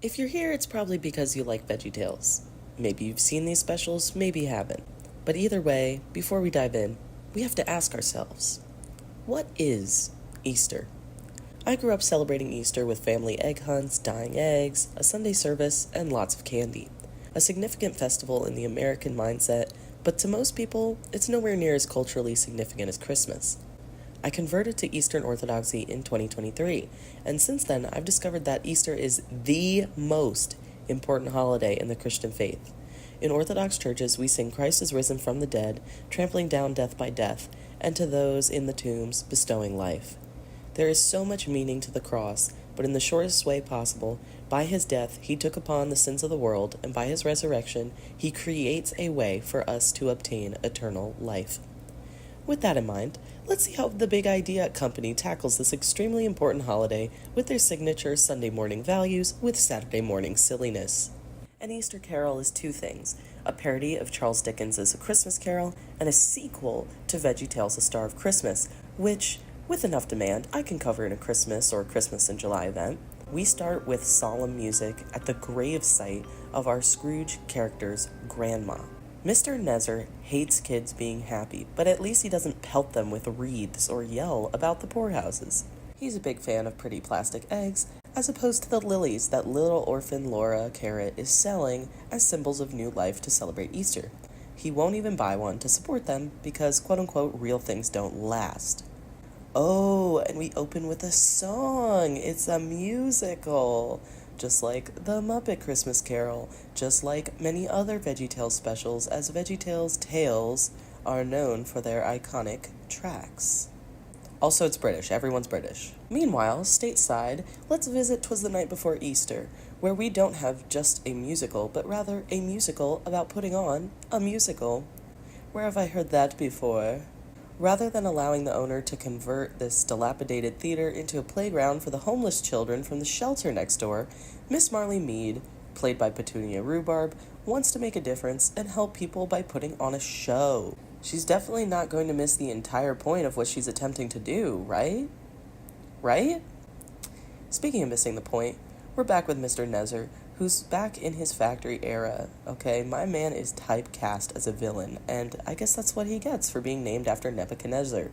If you're here, it's probably because you like Veggietales. Maybe you've seen these specials, maybe you haven't. But either way, before we dive in, we have to ask ourselves, what is Easter? I grew up celebrating Easter with family egg hunts, dyeing eggs, a Sunday service, and lots of candy. A significant festival in the American mindset, but to most people, it's nowhere near as culturally significant as Christmas. I converted to Eastern Orthodoxy in 2023, and since then I've discovered that Easter is the most important holiday in the Christian faith. In Orthodox churches, we sing Christ is risen from the dead, trampling down death by death, and to those in the tombs bestowing life. There is so much meaning to the cross, but in the shortest way possible, by his death he took upon the sins of the world, and by his resurrection he creates a way for us to obtain eternal life. With that in mind, let's see how the Big Idea Company tackles this extremely important holiday with their signature Sunday morning values with Saturday morning silliness. An Easter Carol is two things, a parody of Charles Dickens' A Christmas Carol and a sequel to Veggietales, A Star of Christmas, which, with enough demand, I can cover in a Christmas or Christmas in July event. We start with solemn music at the grave site of our Scrooge character's grandma. Mr. Nezer hates kids being happy, but at least he doesn't pelt them with wreaths or yell about the poorhouses. He's a big fan of pretty plastic eggs, as opposed to the lilies that little orphan Laura Carrot is selling as symbols of new life to celebrate Easter. He won't even buy one to support them because, quote-unquote, real things don't last. Oh, and we open with a song. It's a musical. Just like the Muppet Christmas Carol, just like many other Veggietales specials, as Veggietales tales are known for their iconic tracks. Also, it's British. Everyone's British. Meanwhile, stateside, let's visit 'Twas the Night Before Easter, where we don't have just a musical, but rather a musical about putting on a musical. Where have I heard that before? Rather than allowing the owner to convert this dilapidated theater into a playground for the homeless children from the shelter next door, Miss Marley Mead, played by Petunia Rhubarb, wants to make a difference and help people by putting on a show. She's definitely not going to miss the entire point of what she's attempting to do, right? Right? Speaking of missing the point, we're back with Mr. Nezer, who's back in his factory era, okay? My man is typecast as a villain, and I guess that's what he gets for being named after Nebuchadnezzar.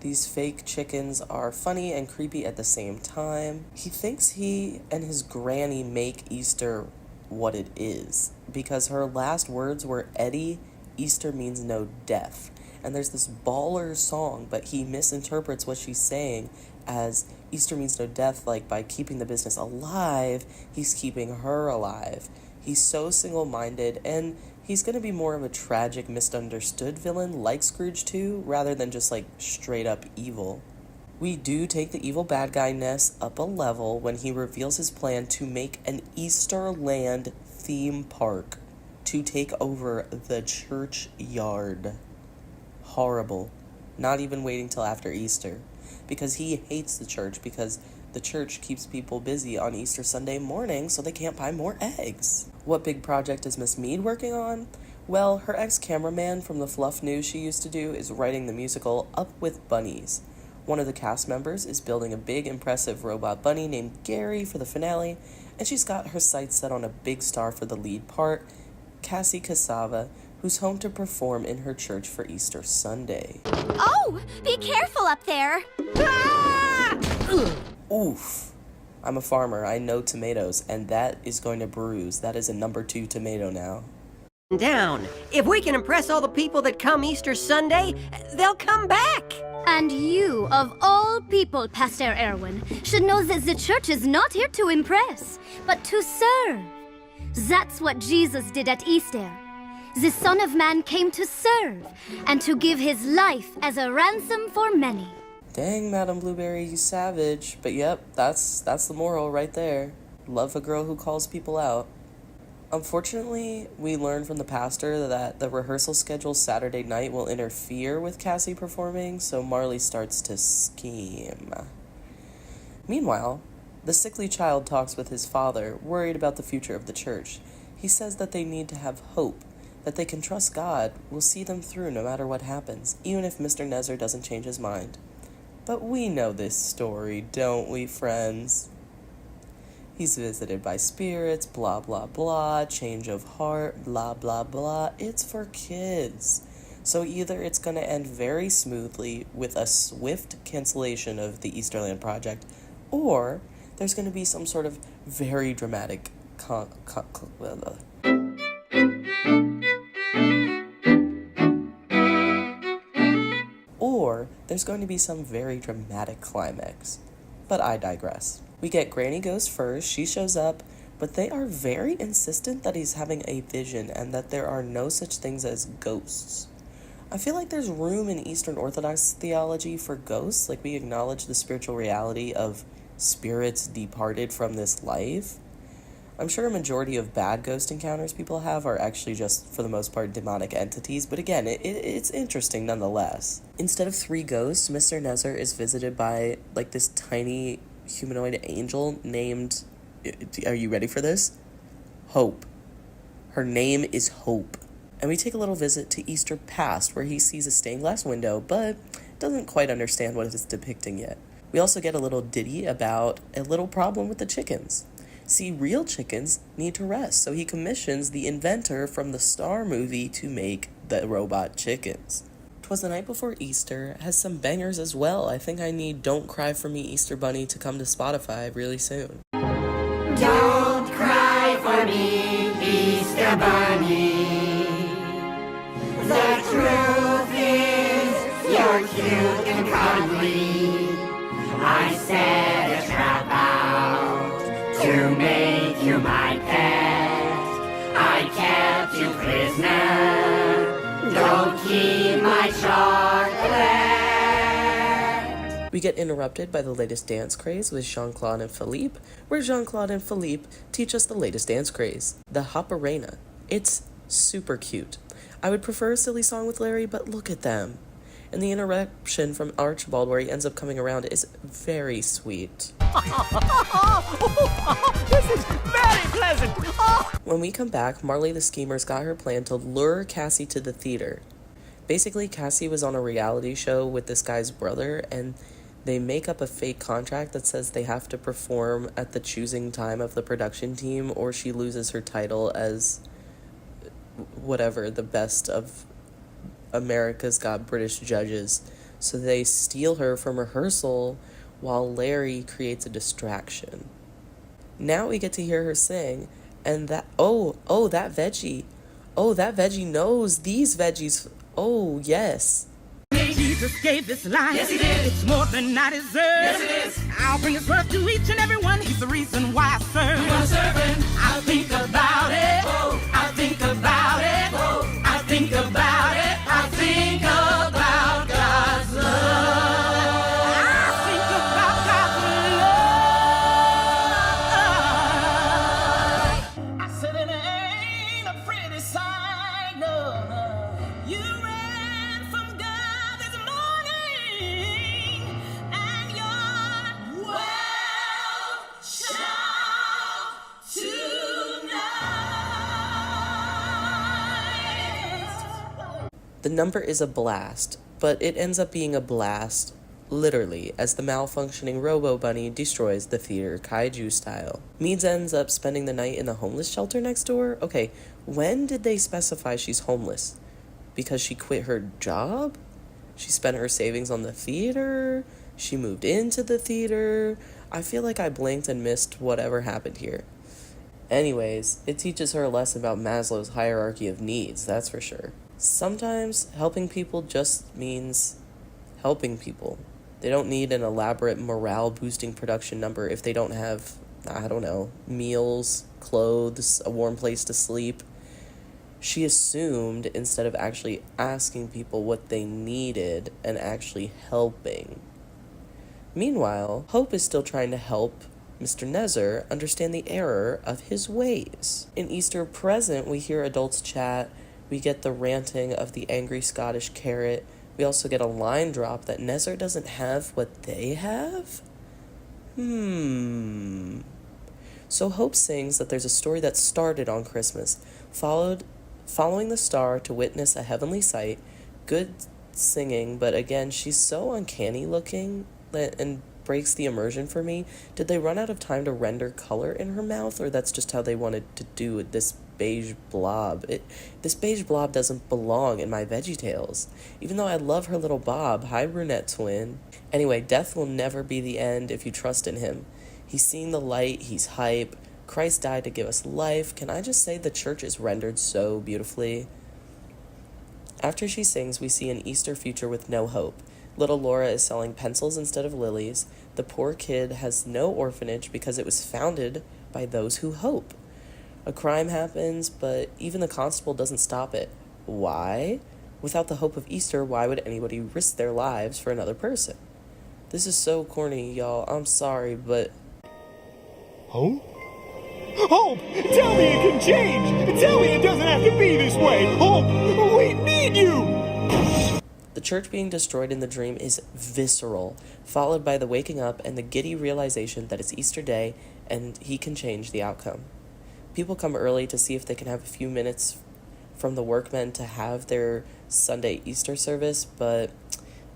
These fake chickens are funny and creepy at the same time. He thinks he and his granny make Easter what it is, because her last words were, Eddie, Easter means no death. And there's this baller song, but he misinterprets what she's saying as Easter means no death, like by keeping the business alive, he's keeping her alive. He's so single-minded, and he's going to be more of a tragic, misunderstood villain like Scrooge too, rather than just like straight-up evil. We do take the evil bad guy-ness up a level when he reveals his plan to make an Easterland theme park to take over the churchyard. Horrible. Not even waiting till after Easter. Because he hates the church, because the church keeps people busy on Easter Sunday morning so they can't buy more eggs. What big project is Miss Mead working on? Well, her ex-cameraman from the Fluff News she used to do is writing the musical Up with Bunnies. One of the cast members is building a big, impressive robot bunny named Gary for the finale, and she's got her sights set on a big star for the lead part, Cassie Cassava, who's home to perform in her church for Easter Sunday. Oh, be careful up there. Ah! Oof. I'm a farmer, I know tomatoes, and that is going to bruise. That is a number 2 tomato now. Down. If we can impress all the people that come Easter Sunday, they'll come back. And you, of all people, Pastor Erwin, should know that the church is not here to impress, but to serve. That's what Jesus did at Easter. The Son of Man came to serve and to give his life as a ransom for many. Dang, Madam Blueberry, you savage. But yep, that's the moral right there. Love a girl who calls people out. Unfortunately, we learned from the pastor that the rehearsal schedule Saturday night will interfere with Cassie performing, so Marley starts to scheme. Meanwhile, the sickly child talks with his father, worried about the future of the church. He says that they need to have hope, that they can trust God will see them through no matter what happens, even if Mr. Nezer doesn't change his mind. But we know this story, don't we, friends? He's visited by spirits, blah, blah, blah, change of heart, blah, blah, blah. It's for kids. So either it's going to end very smoothly with a swift cancellation of the Easterland project, or there's going to be some sort of very dramatic or there's going to be some very dramatic climax. But I digress. We get Granny Ghost first. She shows up, but they are very insistent that he's having a vision and that there are no such things as ghosts. I feel like there's room in Eastern Orthodox theology for ghosts, like we acknowledge the spiritual reality of spirits departed from this life. I'm sure a majority of bad ghost encounters people have are actually just, for the most part, demonic entities, but again, it's interesting nonetheless. Instead of 3 ghosts, Mr. Nezer is visited by, like, this tiny humanoid angel named, are you ready for this? Hope. Her name is Hope. And we take a little visit to Easter past, where he sees a stained glass window, but doesn't quite understand what it's depicting yet. We also get a little ditty about a little problem with the chickens. See, real chickens need to rest, so he commissions the inventor from the Star movie to make the robot chickens. 'Twas the Night Before Easter has some bangers as well. I think I need Don't Cry For Me Easter Bunny to come to Spotify really soon. Don't cry for me, Easter Bunny. The truth is, you're cute and cuddly. I set a trap out to make you my pet. I kept you prisoner. Don't keep my chocolate. We get interrupted by the latest dance craze with Jean-Claude and Philippe, where Jean-Claude and Philippe teach us the latest dance craze, the Hop-Arena. It's super cute. I would prefer a silly song with Larry, but look at them. And the interruption from Archibald where he ends up coming around is very sweet. This is very pleasant. When we come back, Marley the Schemer's got her plan to lure Cassie to the theater. Basically, Cassie was on a reality show with this guy's brother, and they make up a fake contract that says they have to perform at the choosing time of the production team, or she loses her title as whatever, the best of America's Got British Judges. So they steal her from rehearsal while Larry creates a distraction. Now we get to hear her sing, and that veggie knows these veggies. Oh, yes. Jesus gave this life. Yes, he did. It's more than I deserve. Yes, it is. I'll bring his love to each and every one. He's the reason why I serve. I'm gonna serve him. I think about it. Whoa. I think about it. Whoa. I think about it. I think about God's love. I think about God's love. I said it ain't a pretty sight, no, no. You ran from God this morning, and your well shall tonight. The number is a blast, but it ends up being a blast, literally, as the malfunctioning Robo-Bunny destroys the theater kaiju style. Meads ends up spending the night in the homeless shelter next door. Okay, when did they specify she's homeless? Because she quit her job? She spent her savings on the theater? She moved into the theater? I feel like I blinked and missed whatever happened here. Anyways, it teaches her a lesson about Maslow's hierarchy of needs, that's for sure. Sometimes helping people just means helping people. They don't need an elaborate morale-boosting production number if they don't have, I don't know, meals, clothes, a warm place to sleep. She assumed instead of actually asking people what they needed and actually helping. Meanwhile, Hope is still trying to help Mr. Nezer understand the error of his ways. In Easter Present, we hear adults chat. We get the ranting of the angry Scottish carrot. We also get a line drop that Nezer doesn't have what they have? So Hope sings that there's a story that started on Christmas, following the star to witness a heavenly sight. Good singing, but again, she's so uncanny looking, and breaks the immersion for me. Did they run out of time to render color in her mouth, or that's just how they wanted to do it, this beige blob? This beige blob doesn't belong in my Veggietales. Even though I love her little bob. Hi, brunette twin. Anyway, death will never be the end if you trust in him. He's seeing the light, he's hype. Christ died to give us life. Can I just say the church is rendered so beautifully? After she sings, we see an Easter future with no hope. Little Laura is selling pencils instead of lilies. The poor kid has no orphanage because it was founded by those who hope. A crime happens, but even the constable doesn't stop it. Why? Without the hope of Easter, why would anybody risk their lives for another person? This is so corny, y'all. I'm sorry, but... Hope? Hope! Tell me it can change! Tell me it doesn't have to be this way! Hope! We need you! The church being destroyed in the dream is visceral, followed by the waking up and the giddy realization that it's Easter Day and he can change the outcome. People come early to see if they can have a few minutes from the workmen to have their Sunday Easter service, but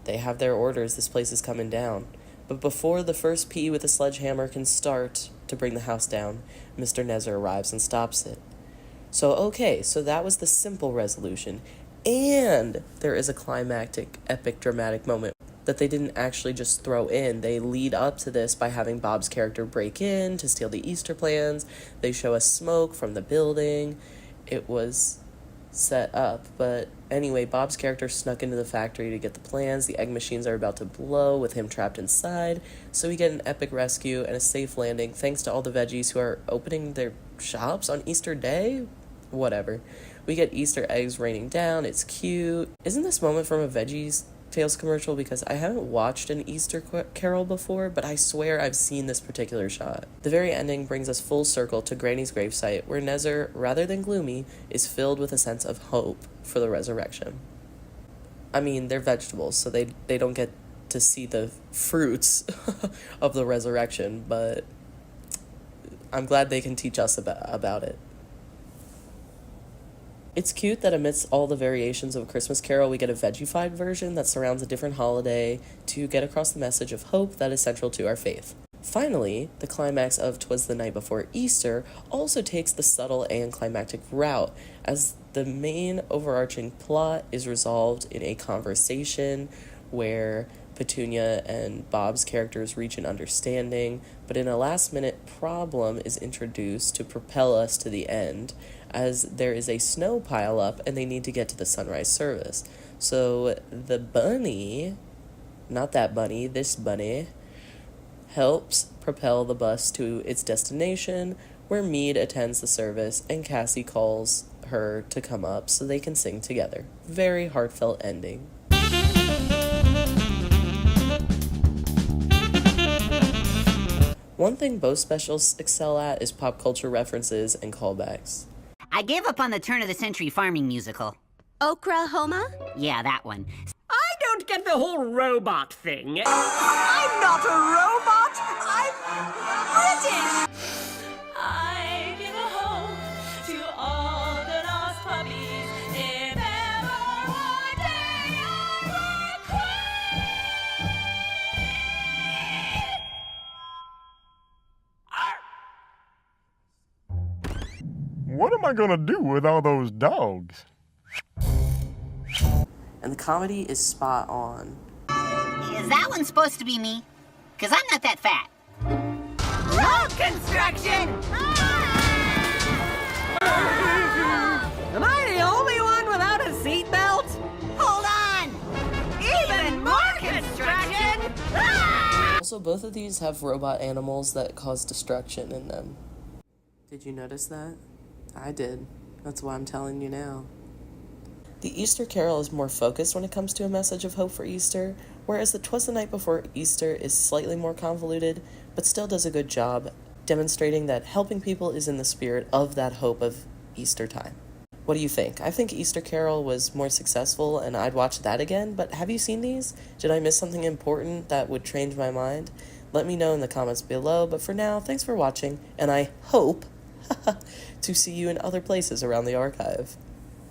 they have their orders. This place is coming down. But before the first pea with a sledgehammer can start to bring the house down, Mr. Nezer arrives and stops it. So that was the simple resolution. And there is a climactic, epic, dramatic moment that they didn't actually just throw in. They lead up to this by having Bob's character break in to steal the Easter plans. They show us smoke from the building. It was set up. But anyway, Bob's character snuck into the factory to get the plans. The egg machines are about to blow with him trapped inside. So we get an epic rescue and a safe landing thanks to all the veggies who are opening their shops on Easter Day. Whatever. We get Easter eggs raining down. It's cute. Isn't this moment from a Veggietales commercial? Because I haven't watched an Easter carol before, but I swear I've seen this particular shot. The very ending brings us full circle to Granny's gravesite, where Nezer, rather than gloomy, is filled with a sense of hope for the resurrection. I mean, they're vegetables, so they don't get to see the fruits of the resurrection, but I'm glad they can teach us about it. It's cute that amidst all the variations of A Christmas Carol, we get a vegified version that surrounds a different holiday to get across the message of hope that is central to our faith. Finally, the climax of 'Twas the Night Before Easter also takes the subtle and climactic route, as the main overarching plot is resolved in a conversation where Petunia and Bob's characters reach an understanding, but in a last-minute problem is introduced to propel us to the end, as there is a snow pile-up and they need to get to the sunrise service. So the bunny, not that bunny, this bunny, helps propel the bus to its destination, where Meade attends the service and Cassie calls her to come up so they can sing together. Very heartfelt ending. One thing both specials excel at is pop culture references and callbacks. I gave up on the turn-of-the-century farming musical. Oklahoma? Yeah, that one. I don't get the whole robot thing. I'm not a robot. I'm British. I give a home to all the lost puppies. If ever one day I will What am I gonna do with all those dogs? And the comedy is spot on. Is that one supposed to be me? Because I'm not that fat. Road construction. Am I the only one without a seatbelt? Hold on! Even more construction. Also, both of these have robot animals that cause destruction in them. Did you notice that? I did. That's why I'm telling you now. The Easter Carol is more focused when it comes to a message of hope for Easter, whereas the 'Twas the Night Before Easter is slightly more convoluted, but still does a good job demonstrating that helping people is in the spirit of that hope of Easter time. What do you think? I think Easter Carol was more successful, and I'd watch that again, but have you seen these? Did I miss something important that would change my mind? Let me know in the comments below, but for now, thanks for watching, and I hope to see you in other places around the archive.